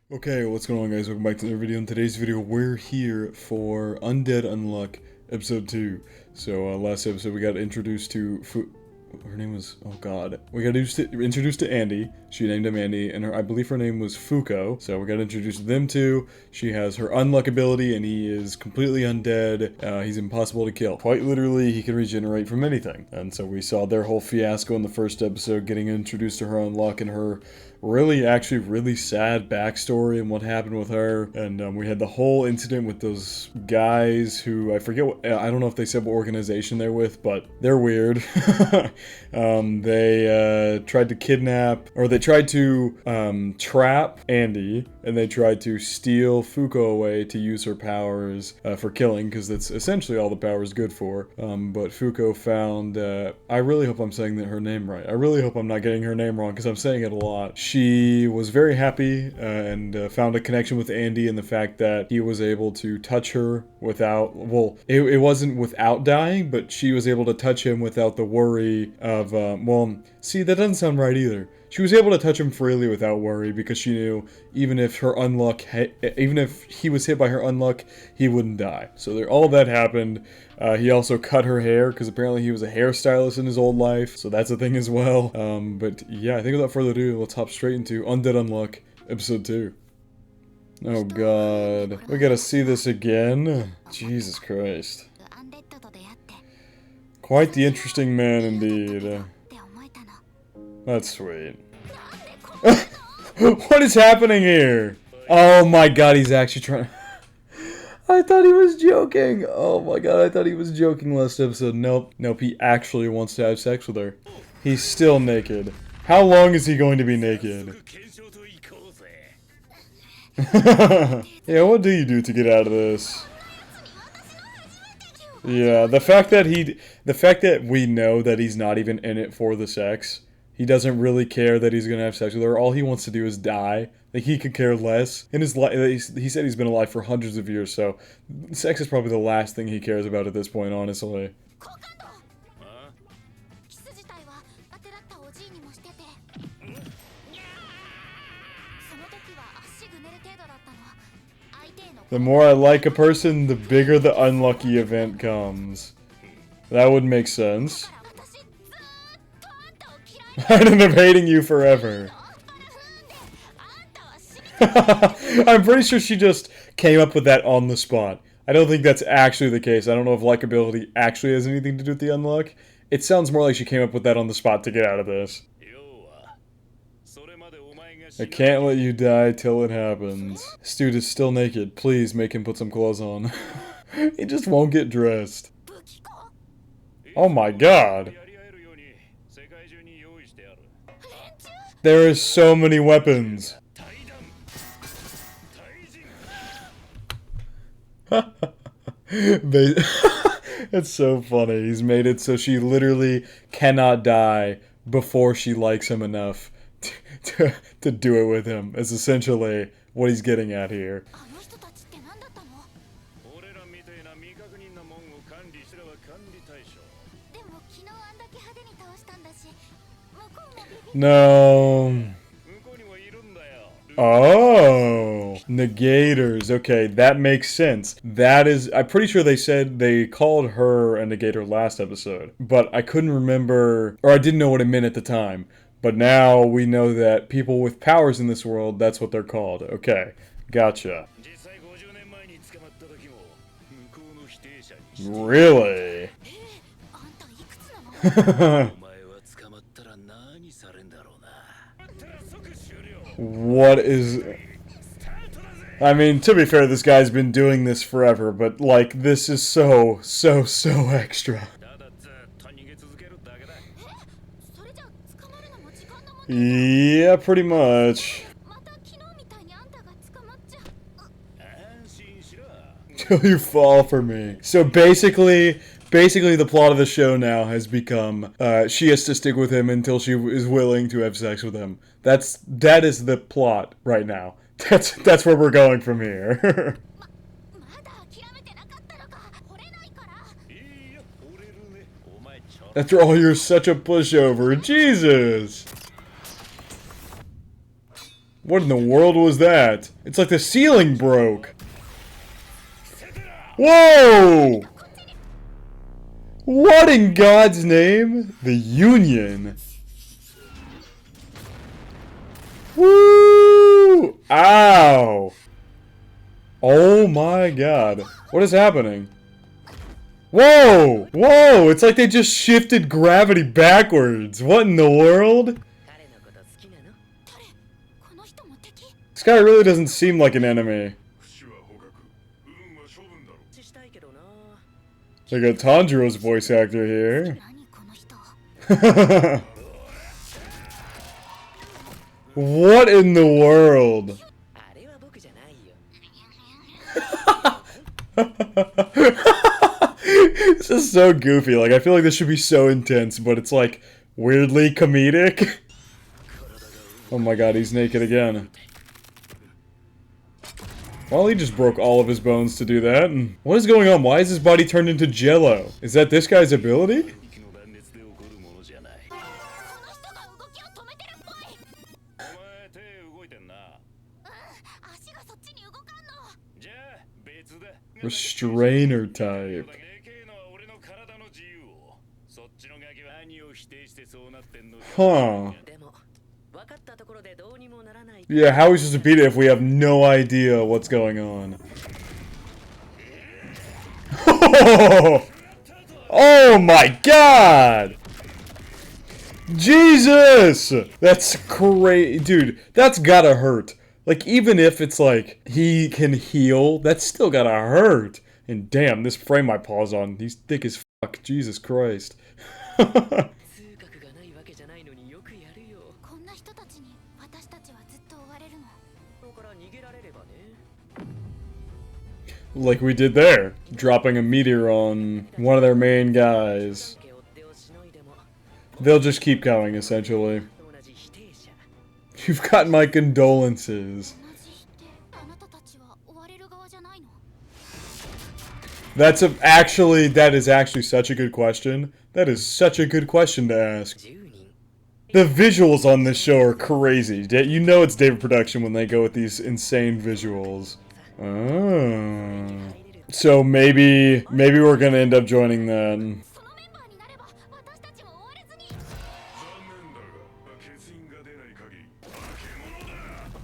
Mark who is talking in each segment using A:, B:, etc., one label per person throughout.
A: Okay, what's going on, guys? Welcome back to another video. In today's video, we're here for Undead Unluck episode 2. So, last episode we got introduced to her name was, oh god. We got introduced to Andy. She named him Andy, and I believe her name was Fuko. So we got introduced to them two. She has her unluck ability, and he is completely undead. He's impossible to kill. Quite literally, he can regenerate from anything. And so we saw their whole fiasco in the first episode, getting introduced to her unluck and her really sad backstory and what happened with her. And we had the whole incident with those guys who, I forget what, I don't know if they said what organization they're with, but they're weird. They tried to kidnap, or they tried to trap Andy, and they tried to steal Fuko away to use her powers for killing, because that's essentially all the power is good for. But Fuko found, I really hope I'm saying her name right. I really hope I'm not getting her name wrong, because I'm saying it a lot. She was very happy and found a connection with Andy, and the fact that he was able to touch her without, well, it wasn't without dying, but she was able to touch him without the worry of, well, see, that doesn't sound right either. She was able to touch him freely without worry, because she knew even if her unluck, even if he was hit by her unluck, he wouldn't die. So there, all that happened. He also cut her hair, because apparently he was a hairstylist in his old life, so that's a thing as well. But yeah, I think without further ado, let's hop straight into Undead Unluck, episode 2. Oh god, we gotta see this again? Jesus Christ. Quite the interesting man indeed. That's sweet. What is happening here? Oh my god, he's actually trying. I thought he was joking. Oh my god, I thought he was joking last episode. Nope, he actually wants to have sex with her. He's still naked. How long is he going to be naked? Yeah, what do you do to get out of this? Yeah, the fact that we know that he's not even in it for the sex. He doesn't really care that he's gonna have sex with her. All he wants to do is die. Like, he could care less. In his life, he said he's been alive for hundreds of years, so sex is probably the last thing he cares about at this point, honestly. The more I like a person, the bigger the unlucky event comes. That would make sense. I'd end up hating you forever. I'm pretty sure she just came up with that on the spot. I don't think that's actually the case. I don't know if likability actually has anything to do with the unluck. It sounds more like she came up with that on the spot to get out of this. I can't let you die till it happens. This dude is still naked. Please make him put some clothes on. He just won't get dressed. Oh my god. There are so many weapons. It's so funny. He's made it so she literally cannot die before she likes him enough to do it with him. Is essentially what he's getting at here. No. Oh, negators. Okay, that makes sense. That is, I'm pretty sure they said they called her a negator last episode, but I couldn't remember, or I didn't know what it meant at the time. But now we know that people with powers in this world, that's what they're called. Okay, gotcha. Really? What is... I mean, to be fair, this guy's been doing this forever, but, like, this is so extra. Yeah, pretty much. Till you fall for me. So basically the plot of the show now has become, she has to stick with him until she is willing to have sex with him. That is the plot right now. That's where we're going from here. After all, you're such a pushover. Jesus! What in the world was that? It's like the ceiling broke. Whoa! What in God's name? The Union. Woo! Ow! Oh my God. What is happening? Whoa! Whoa! It's like they just shifted gravity backwards. What in the world? This guy really doesn't seem like an enemy. They got Tanjiro's voice actor here. What in the world? This is so goofy. Like, I feel like this should be so intense, but it's like weirdly comedic. Oh my God, he's naked again. Well, he just broke all of his bones to do that. And what is going on? Why is his body turned into jello? Is that this guy's ability? Restrainer type. Huh. Yeah, how are we supposed to beat it if we have no idea what's going on? Oh my God! Jesus! That's crazy. Dude, that's gotta hurt. Like, even if it's like, he can heal, that's still gotta hurt. And damn, this frame I pause on, he's thick as fuck. Jesus Christ. Like we did there, dropping a meteor on one of their main guys. They'll just keep going, essentially. You've got my condolences. That is actually such a good question. That is such a good question to ask. The visuals on this show are crazy. You know it's David Production when they go with these insane visuals. Oh. So maybe we're gonna end up joining that.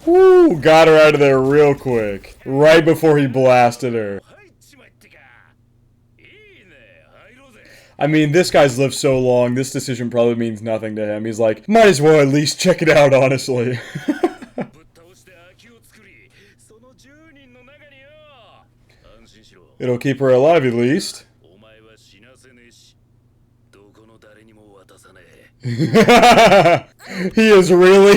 A: Woo! Got her out of there real quick. Right before he blasted her. I mean, this guy's lived so long, this decision probably means nothing to him. He's like, might as well at least check it out, honestly. It'll keep her alive at least. He is really...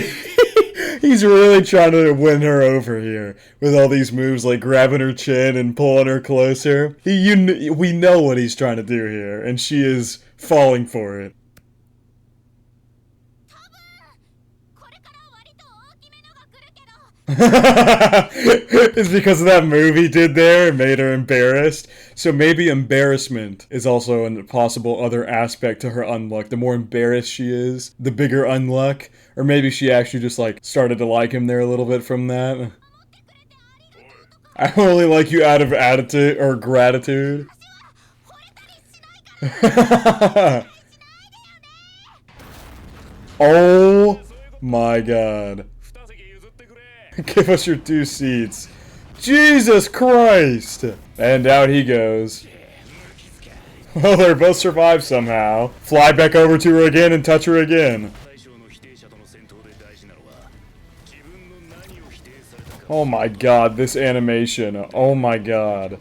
A: He's really trying to win her over here with all these moves like grabbing her chin and pulling her closer. We know what he's trying to do here, and she is falling for it. It's because of that move he did there, it made her embarrassed. So maybe embarrassment is also a possible other aspect to her unluck. The more embarrassed she is, the bigger unluck. Or maybe she actually just like started to like him there a little bit from that. I only like you out of attitude or gratitude. Oh my God. Give us your 2 seats. Jesus Christ! And out he goes. Well, they both survived somehow. Fly back over to her again and touch her again. Oh my God, this animation. Oh my God.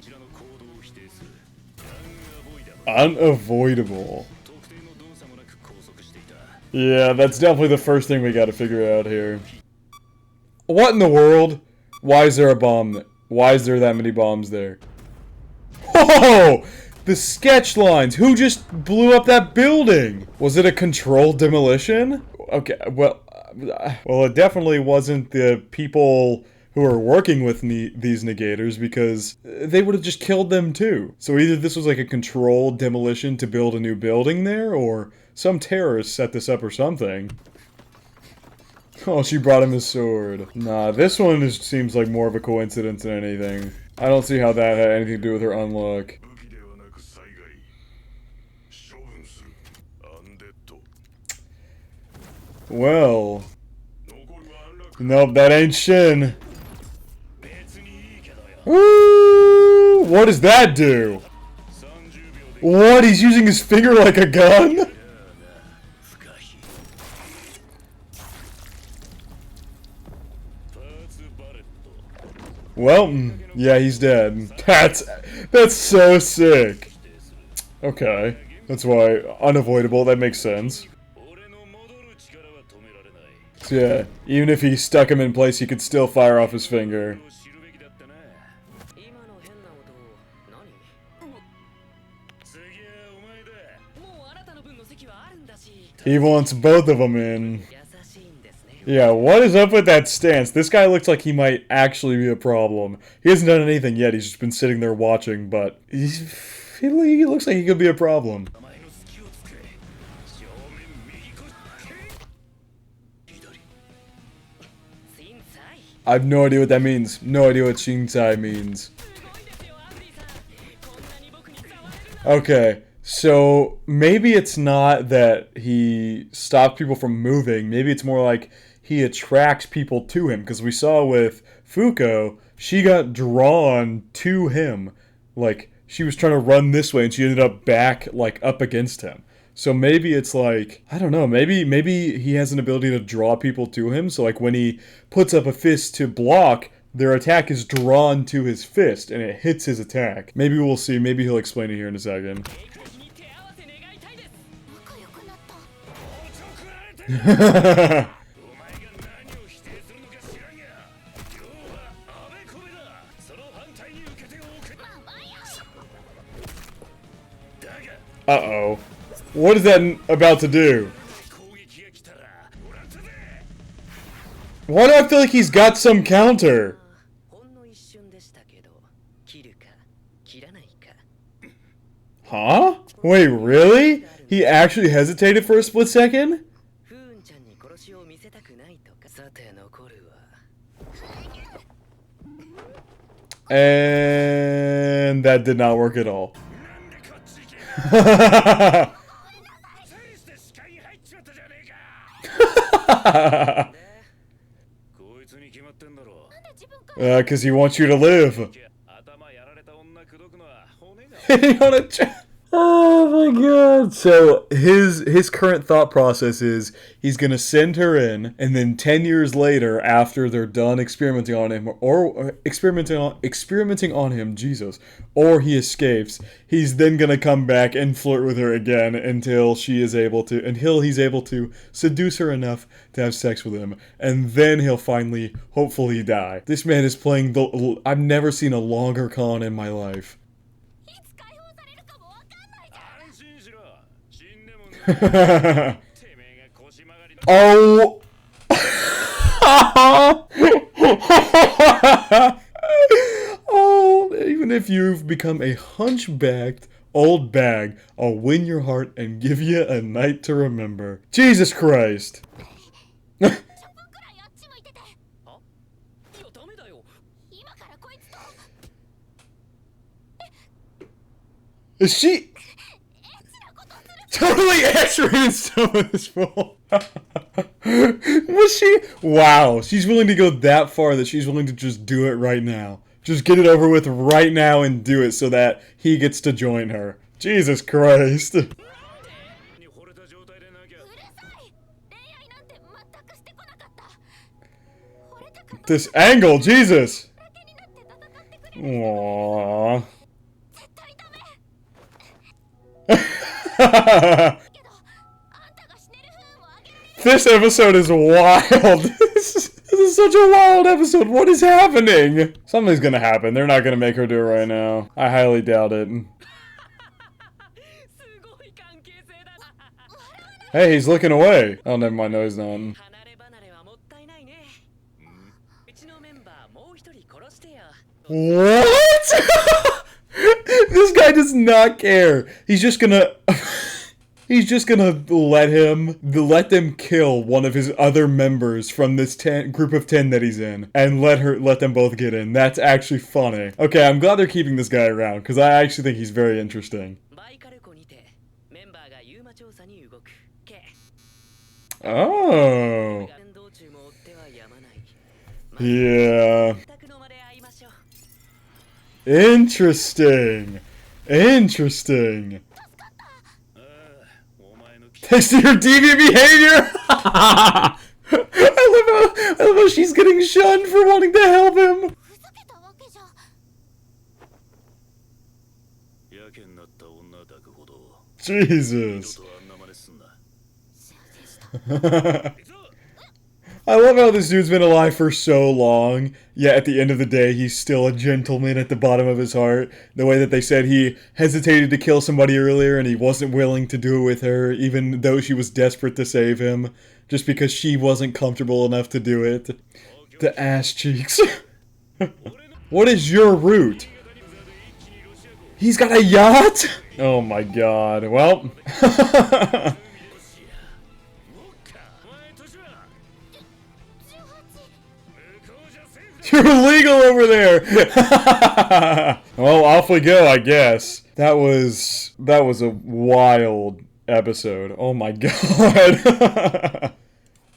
A: Unavoidable. Yeah, that's definitely the first thing we gotta figure out here. What in the world? Why is there a bomb? Why is there that many bombs there? Whoa! The sketch lines! Who just blew up that building? Was it a controlled demolition? Okay, well, it definitely wasn't the people who are working with these negators, because they would have just killed them too. So either this was like a controlled demolition to build a new building there, or some terrorist set this up or something. Oh, she brought him his sword. Nah, this one seems like more of a coincidence than anything. I don't see how that had anything to do with her unlock. Well. Nope, that ain't Shin. Woo! What does that do? What? He's using his finger like a gun? Well, yeah, he's dead. That's so sick. Okay, that's why unavoidable. That makes sense. So yeah, even if he stuck him in place, he could still fire off his finger. He wants both of them in. Yeah, what is up with that stance? This guy looks like he might actually be a problem. He hasn't done anything yet, he's just been sitting there watching, but he looks like he could be a problem. I have no idea what that means. No idea what Shinsai means. Okay, so maybe it's not that he stops people from moving. Maybe it's more like he attracts people to him. Because we saw with Fuko, she got drawn to him. Like, she was trying to run this way and she ended up back, like, up against him. So maybe it's like, I don't know, maybe he has an ability to draw people to him. So like when he puts up a fist to block, their attack is drawn to his fist and it hits his attack. Maybe we'll see. Maybe he'll explain it here in a second. Uh-oh. What is that about to do? Why do I feel like he's got some counter? Huh? Wait, really? He actually hesitated for a split second? And that did not work at all. Cause he wants you to live. Hitting on a oh my god. So his current thought process is he's gonna send her in, and then 10 years later, after they're done experimenting on him, or experimenting on him, Jesus, or he escapes, he's then gonna come back and flirt with her again until he's able to seduce her enough to have sex with him, and then he'll finally, hopefully, die. This man is playing I've never seen a longer con in my life. Oh. Oh, even if you've become a hunchbacked old bag, I'll win your heart and give you a night to remember. Jesus Christ. Is she totally answering some of this role? Was she? Wow, she's willing to go that far that she's willing to just do it right now. Just get it over with right now and do it so that he gets to join her. Jesus Christ. This angle, Jesus. Aww. This episode is wild. This is such a wild episode. What is happening? Something's gonna happen. They're not gonna make her do it right now. I highly doubt it. Hey, he's looking away. Oh, never mind. No, he's not. What? This guy does not care. He's just gonna... he's just gonna let them kill one of his other members from this group of 10 that he's in, and let them both get in. That's actually funny. Okay, I'm glad they're keeping this guy around, because I actually think he's very interesting. Oh. Yeah. Interesting. Interesting. Thanks to your deviant behavior! I love how she's getting shunned for wanting to help him! Jesus. I love how this dude's been alive for so long, yet at the end of the day, he's still a gentleman at the bottom of his heart. The way that they said he hesitated to kill somebody earlier and he wasn't willing to do it with her, even though she was desperate to save him, just because she wasn't comfortable enough to do it. The ass cheeks. What is your route? He's got a yacht? Oh my god. Well. You're illegal over there! Well, off we go, I guess. That was a wild episode. Oh my god.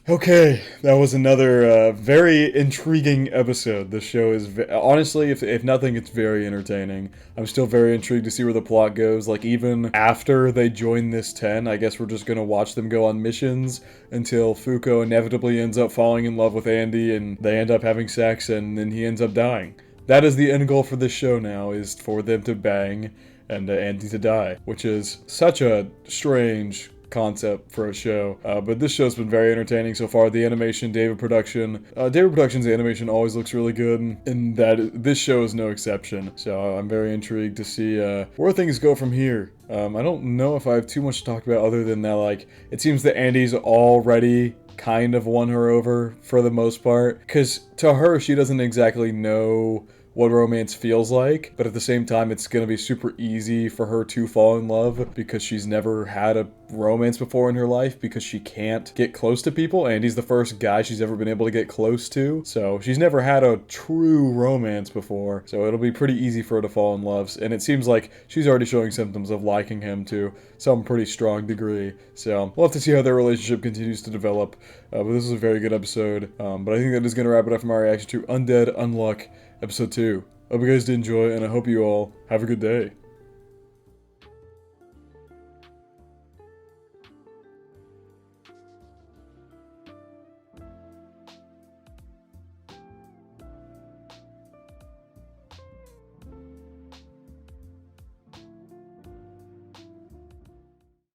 A: Okay, that was another very intriguing episode. This show is, honestly, if nothing, it's very entertaining. I'm still very intrigued to see where the plot goes. Like, even after they join this 10, I guess we're just gonna watch them go on missions until Fuko inevitably ends up falling in love with Andy, and they end up having sex, and then he ends up dying. That is the end goal for this show now, is for them to bang and Andy to die, which is such a strange concept for a show, but this show's been very entertaining so far. The animation, David Productions animation always looks really good, and this show is no exception. So I'm very intrigued to see where things go from here. I don't know if I have too much to talk about other than that, like, it seems that Andy's already kind of won her over for the most part, because to her, she doesn't exactly know what romance feels like, but at the same time, it's gonna be super easy for her to fall in love because she's never had a romance before in her life, because she can't get close to people. Andy's the first guy she's ever been able to get close to, so she's never had a true romance before, so it'll be pretty easy for her to fall in love, and it seems like she's already showing symptoms of liking him to some pretty strong degree, so we'll have to see how their relationship continues to develop, but this is a very good episode, but I think that is going to wrap it up from our reaction to Undead Unluck Episode 2. Hope you guys did enjoy, and I hope you all have a good day.